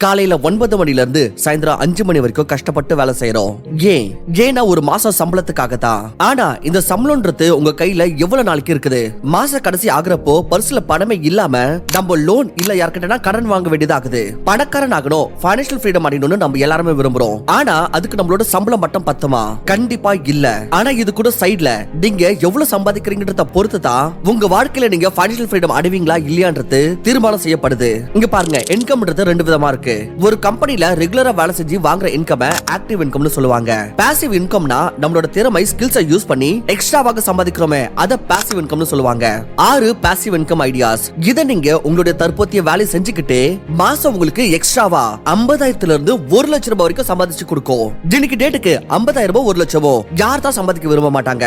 காலையில 9 மணில இருந்து சாயந்தரம் 5 மணி வரைக்கும் கஷ்டப்பட்டு வேலை செய்யறோம். ஏன்னா ஒரு மாசம் சம்பளத்துக்காக தான். ஆனா இந்த சம்பளம்ன்றது உங்க கையில எவ்வளவு நாளைக்கு இருக்குது? மாச கடைசி ஆகுறப்போ பர்ஸ்ல பணமே இல்லாம நம்ம லோன் இல்ல யார்கிட்டனா கடன் வாங்க வேண்டியதாகுது. பணக்காரன் ஆகணும், ஃபைனான்சியல் ஃப்ரீடம் அடையணும்னு நம்ம எல்லாருமே விரும்புறோம். ஆனா அதுக்கு நம்மளோட சம்பளம் மட்டும் பத்துமா? கண்டிப்பா இல்ல. ஆனா இது கூட சைடுல நீங்க எவ்வளவு சம்பாதிக்கிறீங்கன்றத பொறுத்து தான் உங்க வாழ்க்கையில நீங்க ஃபைனான்சியல் ஃப்ரீடம் அடைவீங்களா இல்லையான்றது தீர்மானம் செய்யப்படுது. இங்க பாருங்க, இன்கம்ன்றது ரெண்டு விதமா இருக்கு. ஒரு கம்பெனில ரெகுலரா வேலை செஞ்சு வாங்குற இன்கம் ஆக்டிவ் இன்கம்னு சொல்லுவாங்க. பாசிவ் இன்கம்னா நம்மளோட திறமை ஸ்கில்ஸை யூஸ் பண்ணி எக்ஸ்ட்ராவாக சம்பாதிக்கிறோமே, அத பாசிவ் இன்கம்னு சொல்லுவாங்க. 6 பாசிவ் இன்கம் ஐடியாஸ். இத நீங்க உங்களுடைய தற்போதைய வேலை செஞ்சுக்கிட்டு மாசம் உங்களுக்கு எக்ஸ்ட்ராவா 50,000 இருந்து 1 லட்சம் ரூபாய் வரைக்கும் சம்பாதிச்சு கொடுக்கும். இன்னைக்கு டேட்டுக்கு 50,000 ரூபாய் 1 லட்சமோ யார் தான் சம்பாதிக்க விரும்ப மாட்டாங்க?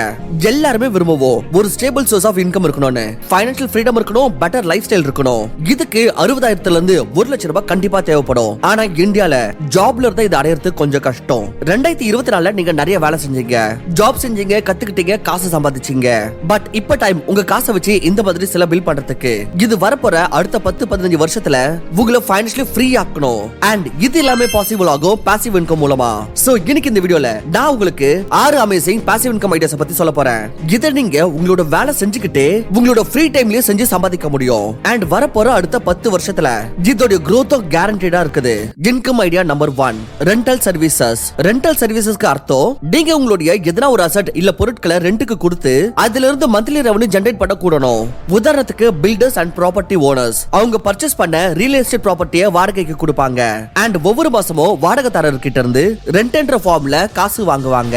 எல்லாருமே விரும்புவோம் ஒரு ஸ்டேபிள் சோர்ஸ் ஆஃப் இன்கம் இருக்கணும்னு, ஃபைனான்சியல் ஃப்ரீடம் இருக்கணும், பெட்டர் லைஃப் ஸ்டைல் இருக்கணும். இதுக்கு 60,000 இருந்து 1 லட்சம் ரூபாய் கண்டிப்பா தேவைப்படும். ஆனா இந்தியால ஜாப்ல இருந்தா இது அடையறது கொஞ்சம் கஷ்டம். 2024 நீங்க நிறைய வேலை செஞ்சீங்க, ஜாப் செஞ்சீங்க, கத்துக்கிட்டீங்க, காசு சம்பாதிச்சீங்க. பட் இப்ப டைம் உங்க காசை வச்சு இந்த மாதிரி சில பில் பண்றதுக்கு. இது வரப்போற அடுத்த 10-15 வருஷத்துல உங்களை ஃபைனான்சியலி ஃப்ரீ ஆக்கணும். அண்ட் இது எல்லாமே பாசிபிள் ஆகும் பாசிவ் இன்கம் மூலமா. சோ இன்னைக்கு இந்த வீடியோல நான் உங்களுக்கு 6 அமேசிங் பாசிவ் இன்கம் ஐடியாஸ் பத்தி சொல்ல போறேன். இத நீங்க உங்களோட வேலை செஞ்சுக்கிட்டு உங்களோட ஃப்ரீ டைம்லயே செஞ்சு சம்பாதிக்க முடியும். அண்ட் வரப்போற அடுத்த 10 வருஷத்துல இதோட growth guaranteed இருக்குது. Income idea number 1, rental services. Rental சர்வீசஸ்க்கு அர்த்தம் நீங்க உங்களுடைய எதனா ஒரு அசெட் இல்ல பொருட்களை ரெண்டுக்கு கொடுத்து அதில இருந்து மந்த்லி ரெவென்யூ ஜெனரேட் பண்ண கூடணும். உதாரணத்துக்கு பில்டர்ஸ் அண்ட் ப்ராப்பர்ட்டி ஓனர்ஸ் அவங்க பர்ச்சேஸ் பண்ண ரியல் எஸ்டேட் ப்ராப்பர்ட்டியை வாடகைக்கு கொடுப்பாங்க. அண்ட் ஒவ்வொரு மாசமும் வாடகைதாரர் கிட்ட இருந்து ரெண்டென்ற ஃபார்ம்ல காசு வாங்குவாங்க.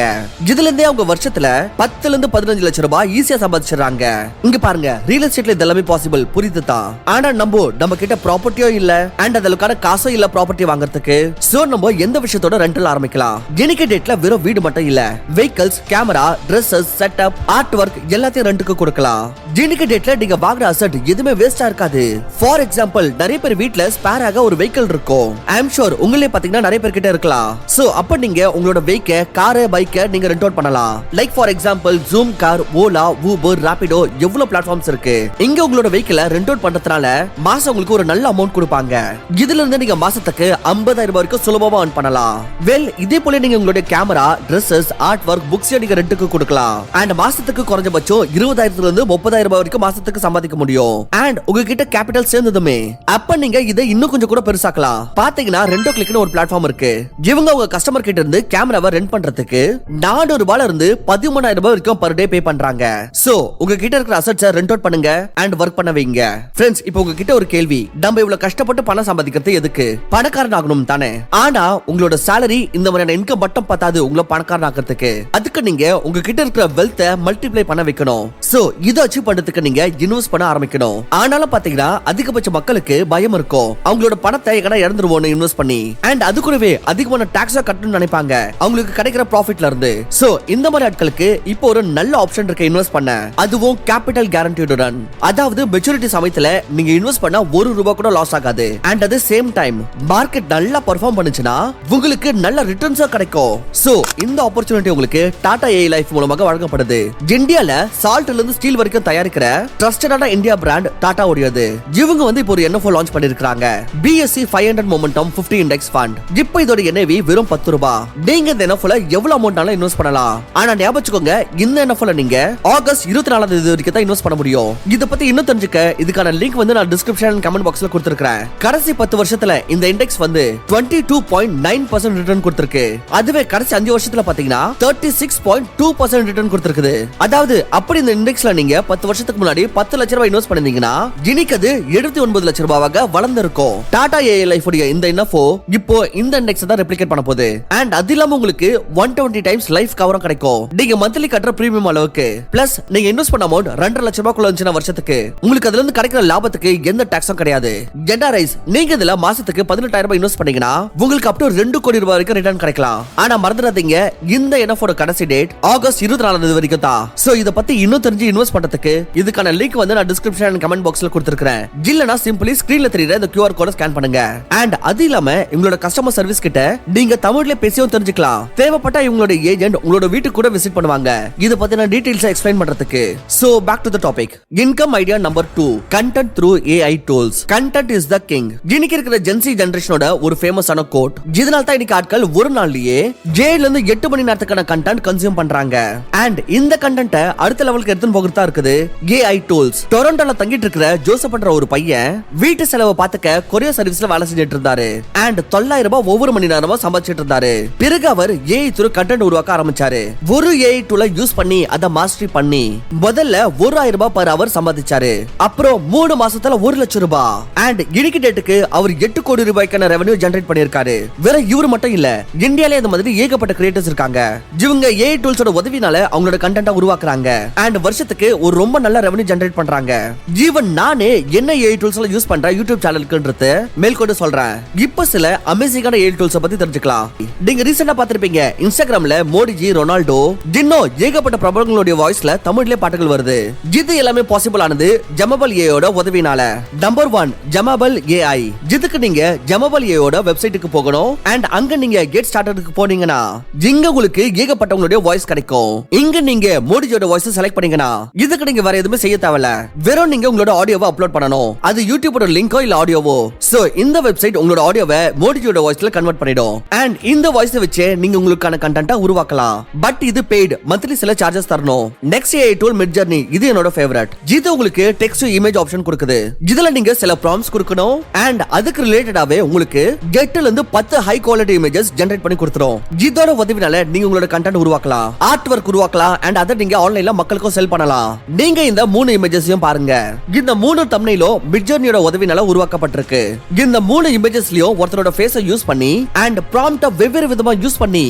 இதுல இருந்தே அவங்க வருஷத்துல 10 இருந்து 15 லட்சம் ரூபாய் ஈஸியா சம்பாதிச்சிடறாங்க. இங்க பாருங்க, ரியல் எஸ்டேட்ல இதெல்லாமே பாசிபிள், புரியுது தான். ஆனா நம்ம கிட்ட ப்ராப்பர்ட்டியோ இல்ல அண்ட் அதற்கான காசோ இல்ல ப்ராப்பர்ட்டி வாங்குறதுக்கு. சோ நம்ம எந்த விஷயத்தோட ரெண்டல் ஆரம்பிக்கலாம்? இன்னைக்கு டேட்ல வெறும் வீடு மட்டும் இல்ல, vehicles, camera, dresses, setup, art work எல்லாத்தையும் ரெண்டுக்கு கொடுக்கலாம். இன்னைக்கு டேட்ல நீங்க வாங்குற அசெட் எதுவுமே வேஸ்டா இருக்காது. ஃபார் எக்ஸாம்பிள், நிறைய பேர் வீட்ல ஸ்பேர் ஆக ஒரு வெஹிக்கிள் இருக்கும். ஐ அம் ஷூர் உங்களே பாத்தீங்கன்னா நிறைய பேர் கிட்ட இருக்கலாம். சோ அப்ப நீங்க உங்களோட வெஹிக்கிள், கார், பைக் நீங்க ரெண்ட் அவுட் பண்ணலாம். Like for example zoom car, Ola, Uber, Rapido எவ்வளவு பிளாட்ஃபார்ம்ஸ் இருக்கு. இங்க உங்களோட வெஹிக்கிளை ரெண்ட் அவுட் பண்றதுனால மாசம் உங்களுக்கு ஒரு நல்ல அமௌண்ட் கொடுப்பாங்க. இதுல இருந்து நீங்க மாசத்துக்கு 50,000 ரூபாய் வரைக்கும் சுலபமா earn பண்ணலாம். வெல், இதே போல நீங்க உங்களுடைய camera, dresses, art work, books நீங்க ரெண்டுக்கு கொடுக்கலாம். அண்ட் மாசத்துக்கு குறைஞ்சபட்சம் 20,000 இருந்து 30,000 ரூபாய் வரைக்கும் மாசத்துக்கு சம்பாதிக்க முடியும். அண்ட் உங்ககிட்ட கேபிட்டல் சேர்ந்ததுமே அப்ப நீங்க இதை இன்னும் கொஞ்சம் கூட பெருசாக்கலாம். பாத்தீங்கன்னா ரெண்டோ கிளிக்னு ஒரு பிளாட்ஃபார்ம் இருக்கு. இவங்க உங்க கஸ்டமர் கிட்ட இருந்து கேமராவை ரெண்ட் பண்றதுக்கு 400 ரூபாயில இருந்து 13,000 ரூபாய் வரைக்கும் பர் டே பே பண்றாங்க. சோ உங்ககிட்ட இருக்கிற அசெட்ஸை ரெண்ட் அவுட் பண்ணுங்க அண்ட் ஒர்க் பண்ண வைங்க. ஃப்ரெண்ட்ஸ், இப்போ உங்ககிட்ட ஒரு கேள்வி, நம்ம இவ்வளவு கஷ்டப்பட்டு பணம் சம்பாதிக்கிறது எதுக்கு? பணக்காரன் ஆகணும் தானே? ஆனா உங்களோட salary இந்த மாதிரியான இன்கம் மட்டும் பத்தாது உங்களை பணக்காரன் ஆக்கிறதுக்கு. அதுக்கு நீங்க உங்ககிட்ட இருக்கிற வெல்த்தை மல்டிப்ளை பண்ண வைக்கணும். சோ இதை அச்சீவ் பண்றதுக்கு நீங்க இன்வெஸ்ட் பண்ண ஆரம்பிக்கணும். ஆனாலும் பாத்தீங்கன்னா அதிகபட்ச மக்களுக்கு பயம் இருக்கும், அவங்களோட பணத்தை எங்கனா இழந்துருவோம்னு இன்வெஸ்ட் பண்ணி. அண்ட் அது கூடவே அதிகமான டாக்ஸா கட்டணும்னு நினைப்பாங்க அவங்களுக்கு கிடைக்கிற ப்ராஃபிட்ல இருந்து. சோ இந்த மாதிரி ஆட்களுக்கு இப்போ ஒரு நல்ல ஆப்ஷன் இருக்கு இன்வெஸ்ட் பண்ண. அதுவும் கேபிட்டல் கேரண்டியுடன். அதாவது மெச்சூரிட்டி சமயத்துல நீங்க இன்வெஸ்ட் பண்ணா 1 ரூபாய் கூட லாஸ் ஆகாது. And at the same time market நல்லா பெர்ஃபார்ம் பண்ணுச்சுனா உங்களுக்கு நல்ல ரிட்டர்ன்ஸ் கிடைக்கும். சோ இந்த ஆப்பர்சூனிட்டி உங்களுக்கு டாடா ஏஐ லைஃப் மூலமாக வழங்கப்படுது. இந்தியால சால்ட்ல இருந்து ஸ்டீல் வரைக்கும் தயாரிக்கிற ட்ரஸ்டடான இந்தியா பிராண்ட் டாடா உடையது. இவங்க இப்போ ஒரு NFO லான்ச் பண்ணிருக்காங்க, BSE 500 மொமெண்டம் 50 இண்டெக்ஸ் ஃபண்ட். இப்போ இதோட NAV வெறும் 10 ரூபாய். நீங்க இந்த NFOல எவ்வளவு அமௌண்ட்னாலும் இன்வெஸ்ட் பண்ணலாம். ஆனா ஞாபகம் வச்சுக்கோங்க, இந்த NFOல நீங்க ஆகஸ்ட் 24ஆம் தேதி வரைக்கும் தான் இன்வெஸ்ட் பண்ண முடியும். இத பத்தி இன்னும் தெரிஞ்சுக்க இதுக்கான லிங்க் நான் டிஸ்கிரிப்ஷன் கமெண்ட் பாக்ஸ்ல கொடுத்திருக்கேன். கடைசி 10 வருஷத்துல இந்த இண்டெக்ஸ் 22.9% ரிட்டர்ன் கொடுத்திருக்கு. அதுவே கடைசி 5 வருஷத்துல பாத்தீங்கன்னா 36.2% ரிட்டர்ன் கொடுத்திருக்குது. அதாவது அப்படி இந்த இண்டெக்ஸ்ல நீங்க 10 வருஷத்துக்கு முன்னாடி 10 லட்சம் ரூபாய் இன்வெஸ்ட் பண்ணிருந்தீங்கன்னா இன்னைக்கு அது 79 லட்சம் ரூபாயாக வளர்ந்திருக்கும். டாடா ஏஐ லைஃப் உடைய இந்த NFO இப்போ இந்த இண்டெக்ஸ் தான் ரெப்ளிகேட் பண்ண போகுது. அண்ட் அது இல்லாம உங்களுக்கு 120 டைம்ஸ் லைஃப் கவரும் கிடைக்கும். நீங்க மந்த்லி கட்டுற பிரீமியம் அளவுக்கு பிளஸ் நீங்க இன்வெஸ்ட் பண்ண அமௌண்ட் 2.5 லட்சம் ரூபாய்க்குள்ள இருந்துச்சுன்னா வருஷத்துக்கு உங்களுக்கு அதுல இருந்து கிடைக்கிற லாபத்துக்கு எந்த டாக்ஸும் கிடையாது. நீங்க இதுல மாசத்துக்கு 18,000 ரூபாய் இன்வெஸ்ட் பண்ணீங்கன்னா உங்களுக்கு அப் டு 2 கோடி ரூபாய் வரைக்கும் ரிட்டர்ன் கிடைக்கலாம். ஆனா மறந்துடாதீங்க, இந்த NFO கடைசி டேட் ஆகஸ்ட் 24ஆம் தேதி வரைக்கும் தான். சோ இத பத்தி இன்னும் தெரிஞ்சு இன்வெஸ்ட் பண்றதுக்கு இதுக்கான லிங்க் நான் டிஸ்கிரிப்ஷன் கமெண்ட் பாக்ஸ்ல கொடுத்திருக்கேன். இல்லனா சிம்பிளி ஸ்கிரீன்ல தெரியுற இந்த QR கோட ஸ்கேன் பண்ணுங்க. அண்ட் அது இல்லாம உங்களோட கஸ்டமர் சர்வீஸ் கிட்ட நீங்க தமிழ்ல பேசியும் தெரிஞ்சுக்கலாம். தேவைப்பட்ட இவங்களோட ஏஜென்ட் உங்களோட வீட்டுக்கு கூட விசிட் பண்ணுவாங்க இத பத்தின டீடைல்ஸ் எக்ஸ்பிளைன் பண்றதுக்கு. So back to the topic. Income idea number 2, content through AI tools. Content is the king. இன்னைக்கு இருக்கிற Gen ஜென்சி ஜெனரேஷனோட ஒரு ஃபேமஸான கோட். இதனால தான் இன்னைக்கு ஆட்கள் ஒரு நாள்லயே 7 ல இருந்து 8 மணி நேரத்துக்கான கண்டென்ட் கன்சியூம் பண்றாங்க. அண்ட் இந்த கண்டென்ட்ட அடுத்த லெவலுக்கு எடுத்துன்னு போகிறதா இருக்குது AI டூல்ஸ். டொரண்டோல தங்கிட்டு இருக்கிற ஜோசப் பண்ற ஒரு பையன் வீட்டு செலவை பார்த்துக்க கொரியர் சர்வீஸ்ல வேலை செஞ்சுட்டு இருந்தாரு. அண்ட் 900 ரூபாய் ஒவ்வொரு மணி நேரமா சம்பாதிச்சிட்டு இருந்தாரு. பிறகு அவர் AI த்ரூ கண்டென்ட் உருவாக்க ஆரம்பிச்சாரு. ஒரு AI டூலை யூஸ் பண்ணி அதை மாஸ்டரி பண்ணி முதல்ல 1000 ரூபாய் பர் அவர் சம்பாதிச்சாரு. அப்புறம் 3 மாசத்துல 1 லட்சம் ரூபாய். அண்ட் இன்னைக்கு டேட்டுக்கு அவர் 8 கோடி ரூபாய்க்கான ரெவென்யூ ஜெனரேட் பண்ணிருக்காரு. வேற இவரு மட்டும் இல்ல, இந்தியால இந்த மாதிரி ஏகப்பட்ட கிரியேட்டர்ஸ் இருக்காங்க. இவங்க AI டூல்ஸோட உதவினால அவங்களோட கண்டென்ட்டை உருவாக்குறாங்க. அண்ட் வருஷத்துக்கு ஒரு ரொம்ப நல்ல ரெவென்யூ ஜெனரேட் பண்றாங்க. ஈவன் நானே என்ன AI டூல்ஸ்ல யூஸ் பண்றேன் யூடியூப் சேனலுக்குன்றது மேல்கொண்டு சொல்றேன். இப்போ சில அமேசிங்கான AI டூல்ஸ் பத்தி தெரிஞ்சுக்கலாம். நீங்க ரீசெண்டா பார்த்திருப்பீங்க, இன்ஸ்டாகிராம்ல மோடிஜி, ரொனால்டோ, இன்னும் ஏகப்பட்ட பிரபலங்களுடைய வாய்ஸ்ல தமிழ்ல பாட்டுகள் வருது. இது எல்லாமே பாசிபிள் ஆனது ஜமபல் ஏயோட உதவினால. Number 1 ஜமபல் AI. இதுக்கு நீங்க ஜமபல் ஏயோட வெப்சைட்டுக்கு போகணும். அண்ட் அங்க நீங்க கெட் ஸ்டார்டடுக்கு போனீங்கன்னா இங்க உங்களுக்கு ஏகப்பட்டவங்களுடைய வாய்ஸ் கிடைக்கும். இங்க நீங்க மோடிஜியோட வாய்ஸ் செலக்ட் பண்ணீங்கன்னா இதுக்கு நீங்க வேற எதுவுமே செய்ய தேவையில்ல. வெறும் நீங்க உங்களோட ஆடியோவை அப்லோட் பண்ணணும். அது யூடியூபோட லிங்கோ இல்ல ஆடியோவோ. சோ இந்த வெப்சைட் உங்களோட ஆடியோவை மோடிஜியோட வாய்ஸ்ல கன்வெர்ட் பண்ணிடும். அண்ட் இந்த வாய்ஸ் வச்சு நீங்க உங்களுக்கான கண்டென்ட்டை உருவாக்கலாம். பட் இது பெய்ட், மந்த்லி சில சார்ஜஸ் தரணும். Next AI tool Midjourney. இது என்னோட ஃபேவரட். இது உங்களுக்கு டெக்ஸ்ட் டு இமேஜ் ஆப்ஷன் கொடுக்குது. இதுல நீங்க சில ப்ராம்ப்ட்ஸ் கொடுக்கணும். அண்ட் அதுக்கு ரிலேட்டடாவே உங்களுக்கு கெட்ல இருந்து 10 ஹை குவாலிட்டி இமேஜஸ் ஜெனரேட் பண்ணி கொடுத்துரும். இதோட உதவினால நீங்க உங்களோட கண்டென்ட் உருவாக்கலாம், ஆர்ட் ஒர்க் உருவாக்கலாம். அண்ட் அதை நீங்க ஆன்லைன்ல மக்களுக்கும் செல் பண்ணலாம். நீங்க இந்த 3 இமேஜஸையும் பாருங்க. இந்த 3 தம்ப்நெயிலும் மிட்ஜர்னியோட உதவினால உருவாக்கப்பட்டிருக்கு. இந்த 3 இமேஜஸ்லயும் ஒருத்தரோட ஃபேஸை யூஸ் பண்ணி அண்ட் ப்ராம்ப்ட வெவ்வேறு விதமா யூஸ் பண்ணி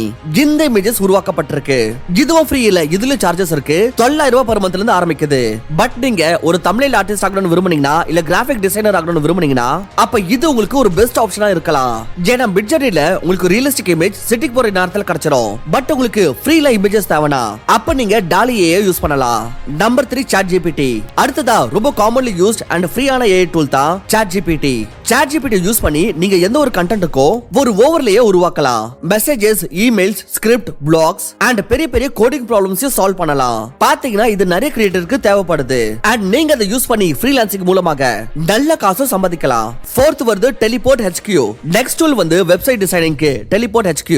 இந்த இமேஜஸ் உருவாக்கப்பட்டிருக்கு. இதுவும் ஃப்ரீ இல்ல, இதுல சார்ஜஸ் இருக்கு. 900 ரூபாய் பர் மந்த்ல இருந்து ஆரம்பிக்குது. பட் நீங்க ஒரு தம்ப்நெயில் ஆர்டிஸ்ட் ஆகணும்னு விரும்புனீங்கன்னா இல்ல கிராஃபிக் டிசைனர் ஆகணும்னு விரும்புனீங்கன்னா அப்ப இது உங்களுக்கு ஒரு பெஸ்ட் ஆப்ஷனா இருக்கலாம். ஏன்னா மிட்ஜர்னில உங்களுக்கு ரியலிஸ்டிக் இமேஜ் சிட்டிக்கு போற நேரத்துல கிடைச்சிரும். பட் உங்களுக்கு ஃப்ரீல இமேஜஸ் தேவனா அப்ப நீங்க டாலி AI யூஸ் பண்ணலாம். Number 3 ChatGPT. அடுத்ததா ரொம்ப காமன்லி யூஸ்ட் அண்ட் ஃப்ரீயான AI டூல் தான் ChatGPT. ChatGPT use பண்ணி நீங்க எந்த ஒரு கண்டென்ட்டுக்கோ ஒரு ஓவர்லேயே உருவாக்கலாம். Messages, emails, script, blogs and பெரிய பெரிய கோடிங் ப்ராப்ளம்ஸையும் சால்வ் பண்ணலாம். பாத்தீங்கன்னா இது நிறைய கிரியேட்டருக்கு தேவைப்படுது. அண்ட் நீங்க அதை யூஸ் பண்ணி ஃப்ரீலான்சிங் மூலமாக நல்ல காசு சம்பாதிக்கலாம். 4th வருது டெலிபோர்ட் HQ. நெக்ஸ்ட் டூல் வந்து வெப்சைட் டிசைனிங்க்கு டெலிபோர்ட் HQ.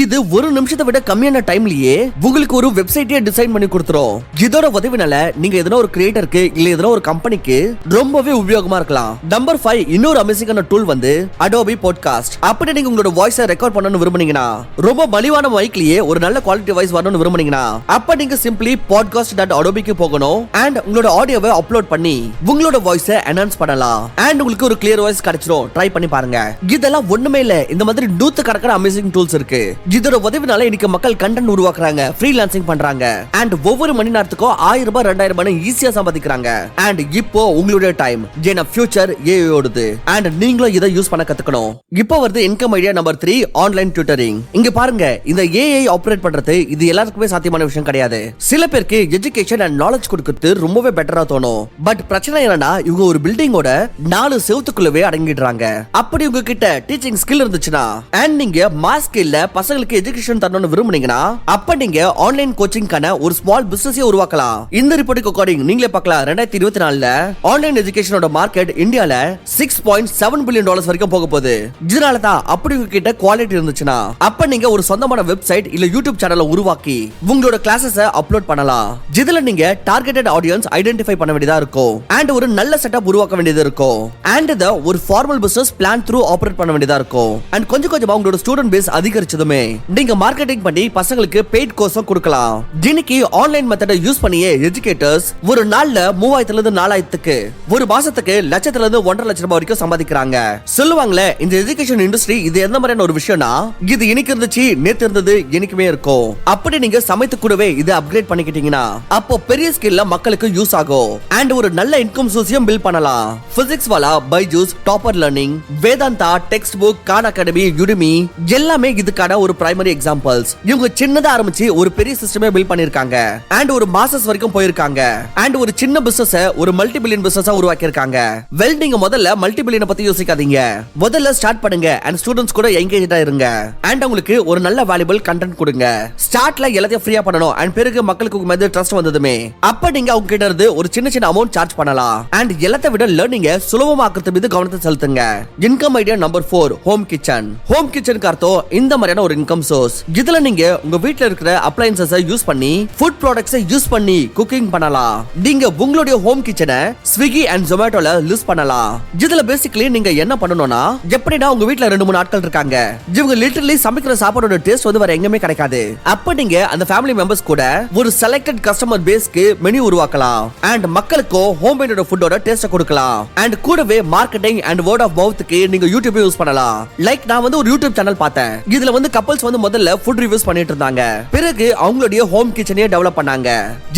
இது ஒரு நிமிஷத்தை விட கம்மியான டைம்லயே உங்களுக்கு ஒரு வெப்சைட்டே டிசைன் பண்ணி கொடுத்துரும். இதோட உதவினால நீங்க எதனா ஒரு கிரியேட்டருக்கு இல்ல எதனா ஒரு கம்பெனிக்கு ரொம்பவே உபயோகமா இருக்கலாம். நம்பர் 5 இன்னொரு அமேசிங்கான டூல் வந்து அடோபி பாட்காஸ்ட். அப்படி நீங்க உங்களோட வாய்ஸை ரெக்கார்ட் பண்ணணும்னு விரும்புனீங்கன்னா, ரொம்ப மலிவான மைக்லயே ஒரு நல்ல குவாலிட்டி வாய்ஸ் வரணும்னு விரும்புனீங்கன்னா அப்ப நீங்க சிம்பிளி podcast.adobe-க்கு போகணும். அண்ட் உங்களோட ஆடியோவை அப்லோட் பண்ணி உங்களோட வாய்ஸை என்ஹான்ஸ் பண்ணலாம். அண்ட் உங்களுக்கு ஒரு கிளியர் வாய்ஸ் கிடைச்சிரும். ட்ரை பண்ணி பாருங்க. இதெல்லாம் ஒண்ணுமே இல்ல, இந்த மாதிரி 100 அமேசிங் டூல்ஸ் இருக்கு. இதோட உதவினால இன்னைக்கு மக்கள் கண்டென்ட் உருவாக்குறாங்க, ஃப்ரீலான்சிங் பண்றாங்க. அண்ட் ஒவ்வொரு மணி நேரத்துக்கும் 1000 ரூபாய் 2000 ரூபாய் ஈஸியா சம்பாதிக்கிறாங்க. அண்ட் இப்போ உங்களுடைய டைம் ஏன்னா ஃபியூச்சர் AI ஓடுது. அண்ட் நீங்களும் இதை யூஸ் பண்ண கத்துக்கணும். இப்போ வருது income idea number 3 online tutoring. இங்க பாருங்க, இந்த AI ஆபரேட் பண்றது இது எல்லாருக்குமே சாத்தியமான விஷயம் கிடையாது. சில பேருக்கு எஜுகேஷன் அண்ட் நாலேஜ் கொடுக்கிறது ரொம்பவே பெட்டரா தோணும். பட் பிரச்சனை என்னன்னா இவங்க ஒரு பில்டிங்கோட 4 செவுத்துக்குள்ளவே அடங்கிடுறாங்க. அப்படி உங்ககிட்ட டீச்சிங் ஸ்கில் இருந்துச்சுன்னா அண்ட் நீங்க மாஸ் ஸ்கில்ல பசங்களுக்கு எஜுகேஷன் தரணும்னு விரும்புனீங்கன்னா அப்ப நீங்க ஆன்லைன் கோச்சிங்கான ஒரு ஸ்மால் பிசினஸே உருவாக்கலாம். இந்த ரிப்போர்ட் அக்கார்டிங் நீங்களே பார்க்கலாம். 2024ல ஆன்லைன் எஜுகேஷனோட மார்க்கெட் இந்தியால $6.7 பில்லியன் வரைக்கும் போக போகுது. இதனால தான் அப்படி உங்ககிட்ட குவாலிட்டி இருந்துச்சுன்னா அப்ப நீங்க ஒரு சொந்தமான வெப்சைட் இல்ல யூடியூப் சேனலை உருவாக்கி உங்களோட கிளாஸஸை அப்லோட் பண்ணலாம். இதுல நீங்க டார்கெட்டட் ஆடியன்ஸ் ஐடென்டிஃபை பண்ண வேண்டியதா இருக்கும். அண்ட் ஒரு நல்ல செட்டப் உருவாக்க வேண்டியது இருக்கும். அண்ட் இத ஒரு formal business plan through operate பண்ண வேண்டியதா இருக்கும். அண்ட் கொஞ்சம் கொஞ்சமா உங்களோட ஸ்டூடெண்ட் பேஸ் அதிகரிச்சதுமே நீங்க மார்க்கெட்டிங் பண்ணி பசங்களுக்கு பெய்ட் கோர்ஸும் கொடுக்கலாம். இன்னைக்கு ஆன்லைன் மெத்தடை யூஸ் பண்ணியே எஜுகேட்டர்ஸ் ஒரு நாள்ல 3000 இருந்து 4000க்கு ஒரு மாசத்துக்கு லட்சத்துல இருந்து 1.5 லட்சம் ரூபாய் வரைக்கும் சம்பாதிக்கிறாங்க. சொல்லுவாங்களே இந்த எஜுகேஷன் இண்டஸ்ட்ரி இது எந்த மாதிரியான ஒரு விஷயம்னா இது இன்னைக்கு இருந்துச்சு நேத்து இருந்தது என்னைக்குமே இருக்கும். அப்படி நீங்க சமைத்து கூடவே இதை அப்கிரேட் பண்ணிக்கிட்டீங்கன்னா அப்போ பெரிய ஸ்கில்ல மக்களுக்கு யூஸ் ஆகும். அண்ட் ஒரு நல்ல இன்கம் சோர்ஸையும் பில்ட் பண்ணலாம். PhysicsWallah, Byju's, Toppr learning, Vedantu, textbook, Khan Academy, Udemy எல்லாமே இதுக்கான ஒரு பிரைமரி எக்ஸாம்பிள்ஸ். இவங்க சின்னதா ஆரம்பிச்சு ஒரு பெரிய சிஸ்டமே பில்ட் பண்ணிருக்காங்க. அண்ட் ஒரு மாசஸ் வரைக்கும் போயிருக்காங்க. அண்ட் ஒரு சின்ன பிசினஸ் ஒரு மல்டி பில்லியன் பிசினஸா உருவாக்கி இருக்காங்க. வெல் நீங்க முதல்ல மல்டி பில்லியனை பத்தி யோசிக்காதீங்க. முதல்ல ஸ்டார்ட் பண்ணுங்க அண்ட் ஸ்டூடண்ட்ஸ் கூட என்கேஜ்டா இருங்க. அண்ட் உங்களுக்கு ஒரு நல்ல வேல்யூபிள் கண்டென்ட் கொடுங்க. ஸ்டார்ட்ல எல்லாத்தையும் ஃப்ரீயா பண்ணணும். அண்ட் பிறகு மக்களுக்கு உங்க மேல ட்ரஸ்ட் வந்ததுமே அப்ப நீங்க அவங்க கிட்ட இருந்து ஒரு சின்ன சின்ன அமௌண்ட் சார்ஜ் பண்ணலாம். அண்ட் எல்லாத்தை விட லேர்னிங்க சுலபமாக்குறது மீது கவனத்தை செலுத்துங்க. Income idea number 4 home kitchen. Home கிச்சனுக்கு அர்த்தம் இந்த மாதிரியான ஒரு இன்கம் சோர்ஸ். இதுல நீங்க உங்க வீட்ல இருக்கிற அப்ளையன்சஸை யூஸ் பண்ணி ஃபுட் ப்ராடக்ட்ஸை யூஸ் பண்ணி குக்கிங் பண்ணலாம். நீங்க உங்களுடைய ஹோம் கிச்சனை ஸ்விக்கி அண்ட் ஜொமேட்டோல லிஸ்ட் பண்ணலாம். இதுல பேசிக்கலி நீங்க என்ன பண்ணணும்னா, எப்படின்னா உங்க வீட்ல 2-3 ஆட்கள் இருக்காங்க, இவங்க லிட்டரலி சமைக்கிற சாப்பாடோட டேஸ்ட் வந்து வேற எங்கேயுமே கிடைக்காது. அப்ப நீங்க அந்த ஃபேமிலி மெம்பர்ஸ் கூட ஒரு செலக்டட் கஸ்டமர் பேஸ்க்கு மெனு உருவாக்கலாம் அண்ட் மக்களுக்கு ஹோம் மேடோட ஃபுட்டோட டேஸ்ட் கொடுக்கலாம். அண்ட் கூடவே மார்க்கெட்டிங் அண்ட் வேர்ட் ஆஃப் மவுத்க்கு நீங்க யூடியூப் யூஸ் பண்ணலாம். லைக் நான் வந்து ஒரு யூடியூப் சேனல் பார்த்தேன். இதுல வந்து கப்பல்ஸ் வந்து முதல்ல ஃபுட் ரிவ்யூஸ் பண்ணிட்டு இருந்தாங்க. பிறகு அவங்களுடைய ஹோம் கிச்சனையே டெவலப் பண்ணாங்க.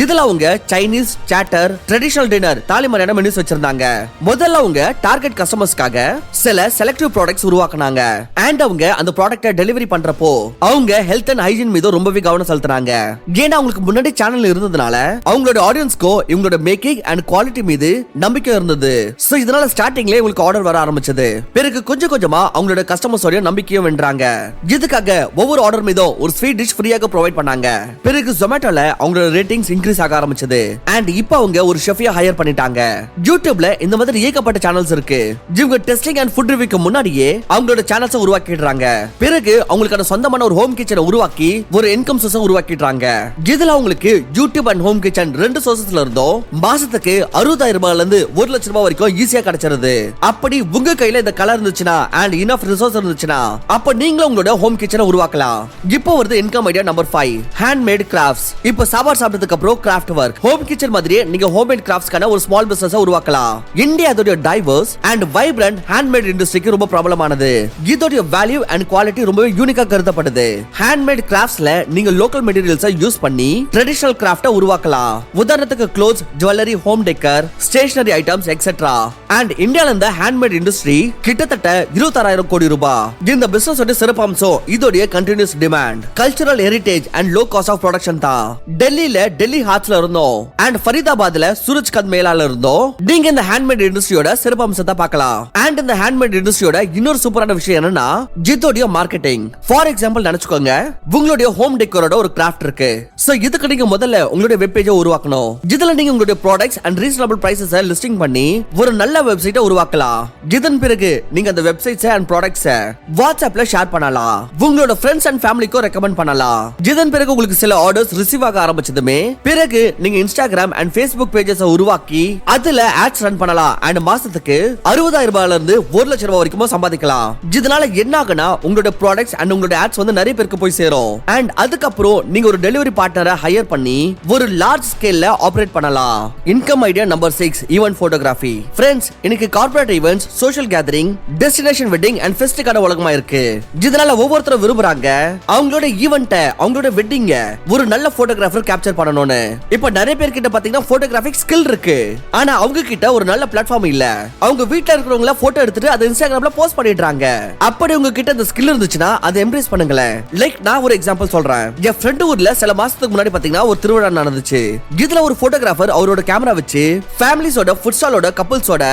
இதுல அவங்க சைனீஸ், சாட்டர், ட்ரெடிஷனல் டின்னர், தாலி மாதிரியான மெனுஸ் வச்சிருந்தாங்க. முதல்ல அவங்க டார்கெட் கஸ்டமர்ஸ்க்காக சில செலக்டிவ் ப்ராடக்ட்ஸ் உருவாக்குனாங்க. அண்ட் அவங்க அந்த ப்ராடக்ட்டை டெலிவரி பண்றப்போ அவங்க ஹெல்த் அண்ட் ஹைஜீன் மீது ரொம்பவே கவனம் செலுத்துறாங்க. ஏன்னா அவங்களுக்கு முன்னாடி சேனல் இருந்ததுனால அவங்களோட ஆடியன்ஸ்க்கோ இவங்களோட மேக்கிங் அண்ட் குவாலிட்டி மீது நம்பிக்கை இருந்தது. சோ இதனால ஸ்டார்டிங்ல உங்களுக்கு ஆர்டர் வர ஆரம்பிச்சது. பிறகு கொஞ்சம் கொஞ்சமா அவங்களோட கஸ்டமர்ஸோட நம்பிக்கையும் வென்றாங்க. இதுக்காக ஒவ்வொரு ஆர்டர் மீதும் ஒரு ஸ்வீட் டிஷ் ஃப்ரீயாக ப்ரொவைட் பண்ணாங்க. பிறகு ஜொமேட்டோல அவங்களோட ரேட்டிங்ஸ் இன்க்ரீஸ் ஆக ஆரம்பிச்சது. அண்ட் இப்போ அவங்க ஒரு ஷெஃபியா ஹையர் பண்ணிட்டாங்க. யூடியூப்ல இந்த மாதிரி ஏகப்பட்ட சேனல்ஸ் இருக்கு. இவங்க டெஸ்டிங் அண்ட் ஃபுட் ரிவ்யூக்கு முன்னாடியே அவங்களோட சேனல்ஸ் உருவாக்கிடுறாங்க. பிறகு அவங்களுக்கான சொந்தமான ஒரு ஹோம் கிச்சனை உருவாக்கி ஒரு இன்கம் சோர்ஸ் உருவாக்கிடுறாங்க. இதுல அவங்களுக்கு யூடியூப் அண்ட் ஹோம் கிச்சன் 2 சோர்சஸ்ல இருந்தும் மாசத்துக்கு 60,000 ரூபாயில இருந்து 1 லட்சம் ரூபாய் வரைக்கும் ஈஸியா கிடைச்சிருது. அப்படி உங்க கையில இந்த கலர் இருந்துச்சுன்னா அண்ட் இனஃப் ரிசோர்ஸ் இருந்துச்சுன்னா அப்ப நீங்களும் உங்களோட ஹோம் கிச்சனை உருவாக்கலாம். இப்போ வருது income idea number 5 handmade crafts. இப்போ சாப்பாடு சாப்பிட்டதுக்கு அப்புறம் கிராஃப்ட் ஒர்க். ஹோம் கிச்சன் மாதிரியே நீங்க ஹோம்மேட் கிராஃப்ட்ஸ்க்கான ஒரு ஸ்மால் பிசினஸ் உருவாக்கலாம். இந்தியா அதோட டைவர்ஸ் அண்ட் வைப்ரண்ட் ஹேண்ட்மேட் இண்டஸ்ட்ரிக்கு ரொம்ப பிரபலமானது. இதோட வேல்யூ அண்ட் குவாலிட்டி ரொம்ப யூனிக்கா கருதப்படுது. ஹேண்ட்மேட் கிராஃப்ட்ஸ்ல நீங்க லோக்கல் மெட்டீரியல்ஸை யூஸ் பண்ணி ட்ரெடிஷனல் கிராஃப்ட்டை உருவாக்கலாம். உதாரணத்துக்கு clothes, jewellery, home decker, stationery items etcetera. And இந்தியால இந்த ஹேண்ட்மேட் இண்டஸ்ட்ரி கிட்டத்தட்ட 26,000 கோடி ரூபாய். இந்த பிசினஸ் சிறப்பம்சம் இதோட continuous demand, cultural heritage and low cost of production தான். டெல்லியில டெல்லி ஹாட்ஸ்ல இருந்தோம் அண்ட் ஃபரிதாபாத்ல சூரஜ் கந்த் மேலால இருந்தோம். நீங்க இந்த ஹேண்ட்மேட் இண்டஸ்ட்ரியோட சிறப்பம்சத்தை பார்க்கலாம். அண்ட் இந்த ஹேண்ட்மேட் இண்டஸ்ட்ரியோட இன்னொரு சூப்பரான விஷயம் என்னன்னா ஜித்தோட மார்க்கெட்டிங். ஃபார் எக்ஸாம்பிள் நினைச்சுக்கோங்க, உங்களுடைய ஹோம் டெக்கரோட ஒரு கிராஃப்ட் இருக்கு. சோ இதுக்கு நீங்க முதல்ல உங்களுடைய வெப் பேஜை உருவாக்கணும். இதுல நீங்க உங்களுடைய products and reasonable prices listing பண்ணி ஒரு நல்ல வெப்சைட்டை உருவாக்கலாம். இதன் பிறகு நீங்க அந்த வெப்சைட்ஸ் அண்ட் ப்ராடக்ட்ஸ் வாட்ஸ்அப்ல ஷேர் பண்ணலாம். உங்களோட ஃப்ரெண்ட்ஸ் அண்ட் ஃபேமிலிக்கு ரெக்கமெண்ட் பண்ணலாம். இதன் பிறகு உங்களுக்கு சில ஆர்டர்ஸ் ரிசீவ் ஆக ஆரம்பிச்சதுமே பிறகு நீங்க இன்ஸ்டாகிராம் அண்ட் ஃபேஸ்புக் பேஜஸ் உருவாக்கி அதுல ஆட்ஸ் ரன் பண்ணலாம். அண்ட் மாசத்துக்கு 60,000 ரூபாயில இருந்து 1 லட்சம் ரூபாய் வரைக்கும் சம்பாதிக்கலாம். இதனால என்ன ஆகுனா உங்களோட ப்ராடக்ட்ஸ் அண்ட் உங்களோட ஆட்ஸ் வந்து நிறைய பேருக்கு போய் சேரும். அண்ட் அதுக்கப்புறம் நீங்க ஒரு டெலிவரி பார்ட்னரை ஹையர் பண்ணி ஒரு லார்ஜ் ஸ்கேல்ல ஆபரேட் பண்ணலாம். Income idea number 6 event photography. Friends, இன்னைக்கு corporate events, social gathering, destination wedding and festival உலகமா இருக்கு. இதனால ஒவ்வொருத்தரும் விரும்புறாங்க அவங்களோட ஈவென்ட்டை, அவங்களோட வெட்டிங்க ஒரு நல்ல போட்டோகிராஃபர் கேப்சர் பண்ணணும்னு. இப்போ நிறைய பேர் கிட்ட பாத்தீங்கன்னா போட்டோகிராஃபிக் ஸ்கில் இருக்கு, ஆனா அவங்க கிட்ட ஒரு நல்ல பிளாட்ஃபார்ம் இல்ல. அவங்க வீட்ல இருக்கிறவங்கள போட்டோ எடுத்துட்டு அதை இன்ஸ்டாகிராம்ல போஸ்ட் பண்ணிடுறாங்க. அப்படி உங்க கிட்ட அந்த ஸ்கில் இருந்துச்சுன்னா அதை எம்ப்ரேஸ் பண்ணுங்களேன். லைக் நான் ஒரு எக்ஸாம்பிள் சொல்றேன். என் ஃப்ரெண்ட் ஊர்ல சில மாசத்துக்கு முன்னாடி பாத்தீங்கன்னா ஒரு திருவிழா நடந்துச்சு. இதுல ஒரு போட்டோகிராஃபர் அவரோட கேமரா வச்சு ஃபேமிலிஸோட, ஃபுட் ஸ்டாலோட, கப்பிள்ஸோட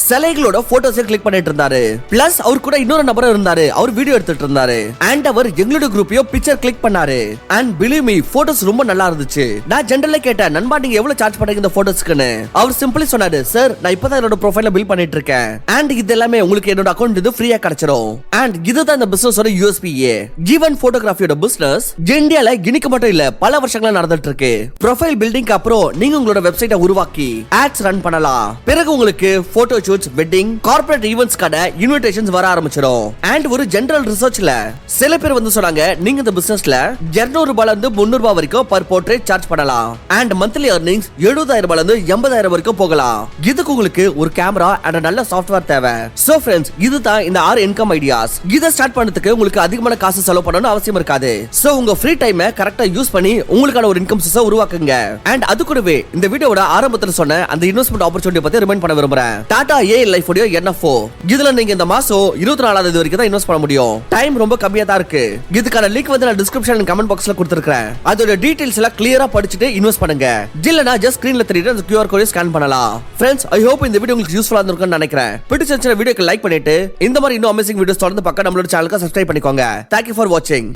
சிலைகளோட போட்டோஸ் கிளிக் பண்ணிட்டு இருந்தாரு. பிளஸ் அவர் கூட இன்னொரு நபர் இருந்தாரு, அவர் வீடியோ எடுத்துட்டு இருந்தாரு. அண்ட் அவர் எங்களோட குரூப்பையோ பிக்சர் கிளிக் பண்ணாரு. அண்ட் பிலீவ் மீ, போட்டோஸ் ரொம்ப நல்லா இருந்துச்சு. நான் ஜெனரலா கேட்டேன், நண்பா நீங்க எவ்வளவு சார்ஜ் பண்றீங்க இந்த போட்டோஸ்க்குன்னு. அவர் சிம்பிளி சொன்னாரு, சார் நான் இப்பதான் என்னோட ப்ரொஃபைல பில்ட் பண்ணிட்டு இருக்கேன். அண்ட் இது எல்லாமே உங்களுக்கு என்னோட அக்கவுண்ட் இது ஃப்ரீயா கிடைச்சிரும். அண்ட் இதுதான் இந்த பிசினஸோட யூஎஸ்பிஏ. ஈவென்ட் போட்டோகிராஃபியோட பிசினஸ் இந்தியால இன்னைக்கு மட்டும் இல்ல, பல வருஷங்களா நடந்துட்டு இருக்கு. ப்ரொஃபைல் பில்டிங் அப்புறம் நீங்க உங்களோட வெப்சைட்டை உருவாக்கி ஆட்ஸ் ரன் பண்ணலாம். பிறகு உங்களுக்கு போட்டோ ஷூட்ஸ், வெட்டிங், கார்ப்பரேட் ஈவென்ட்ஸ்க்கான இன்விடேஷன்ஸ் வர ஆரம்பிச்சிடும். அண்ட் ஒரு ஜெனரல் ரிசர்ச்ல சில பேர் வந்து சொன்னாங்க, நீங்க இந்த பிசினஸ்ல 200 ரூபாயில இருந்து 300 ரூபாய் வரைக்கும் பர் போர்ட்ரேட் சார்ஜ் பண்ணலாம். அண்ட் மந்த்லி earnings 70,000 ரூபாயில இருந்து 80,000 வரைக்கும் போகலாம். இதுக்கு உங்களுக்கு ஒரு கேமரா அண்ட் நல்ல சாஃப்ட்வேர் தேவை. சோ ஃப்ரெண்ட்ஸ், இதுதான் இந்த 6 இன்கம் ஐடியாஸ். இத ஸ்டார்ட் பண்ணதுக்கு உங்களுக்கு அதிகமான காசு செலவு பண்ணனும் அவசியம் இருக்காது. சோ உங்க ஃப்ரீ டைமை கரெக்ட்டா யூஸ் பண்ணி உங்களுக்கான ஒரு இன்கம் சோர்ஸ் உருவாக்குங்க. அண்ட் அது கூடவே இந்த வீடியோவோட ஆரம்பத்துல சொன்ன அந்த இன்வெஸ்ட்மென்ட் ஆப்பர்ச்சுனிட்டி பத்தி ரிமைண்ட் பண்ண விரும்புறேன். Tata AIA Life NFO. இதுல நீங்க இந்த மாசம் 24ஆம் தேதி வரைக்கும் தான் இன்வெஸ்ட் பண்ண முடியும். டைம் ரொம்ப கம்மியா தான் இருக்கு. இதுக்கான லிங்க் வந்து நான் டிஸ்கிரிப்ஷன் அண்ட் கமெண்ட் பாக்ஸ்ல கொடுத்திருக்கேன். அதோட டீடைல்ஸ் எல்லாம் கிளியரா படிச்சுட்டு இன்வெஸ்ட் பண்ணுங்க. இல்லனா ஜஸ்ட் ஸ்கிரீன்ல தெரியுற அந்த QR கோட் ஸ்கேன் பண்ணலாம். ஃப்ரெண்ட்ஸ், ஐ ஹோப் இந்த வீடியோ உங்களுக்கு யூஸ்ஃபுல்லா இருந்திருக்கும்னு நினைக்கிறேன். பிடிச்சிருந்தா வீடியோக்கு லைக் பண்ணிட்டு இந்த மாதிரி இன்னும் அமேசிங் வீடியோஸ் தொடர்ந்து பார்க்க நம்மளோட சேனலுக்கு சப்ஸ்கிரைப் பண்ணிக்கோங்க. Thank you for watching.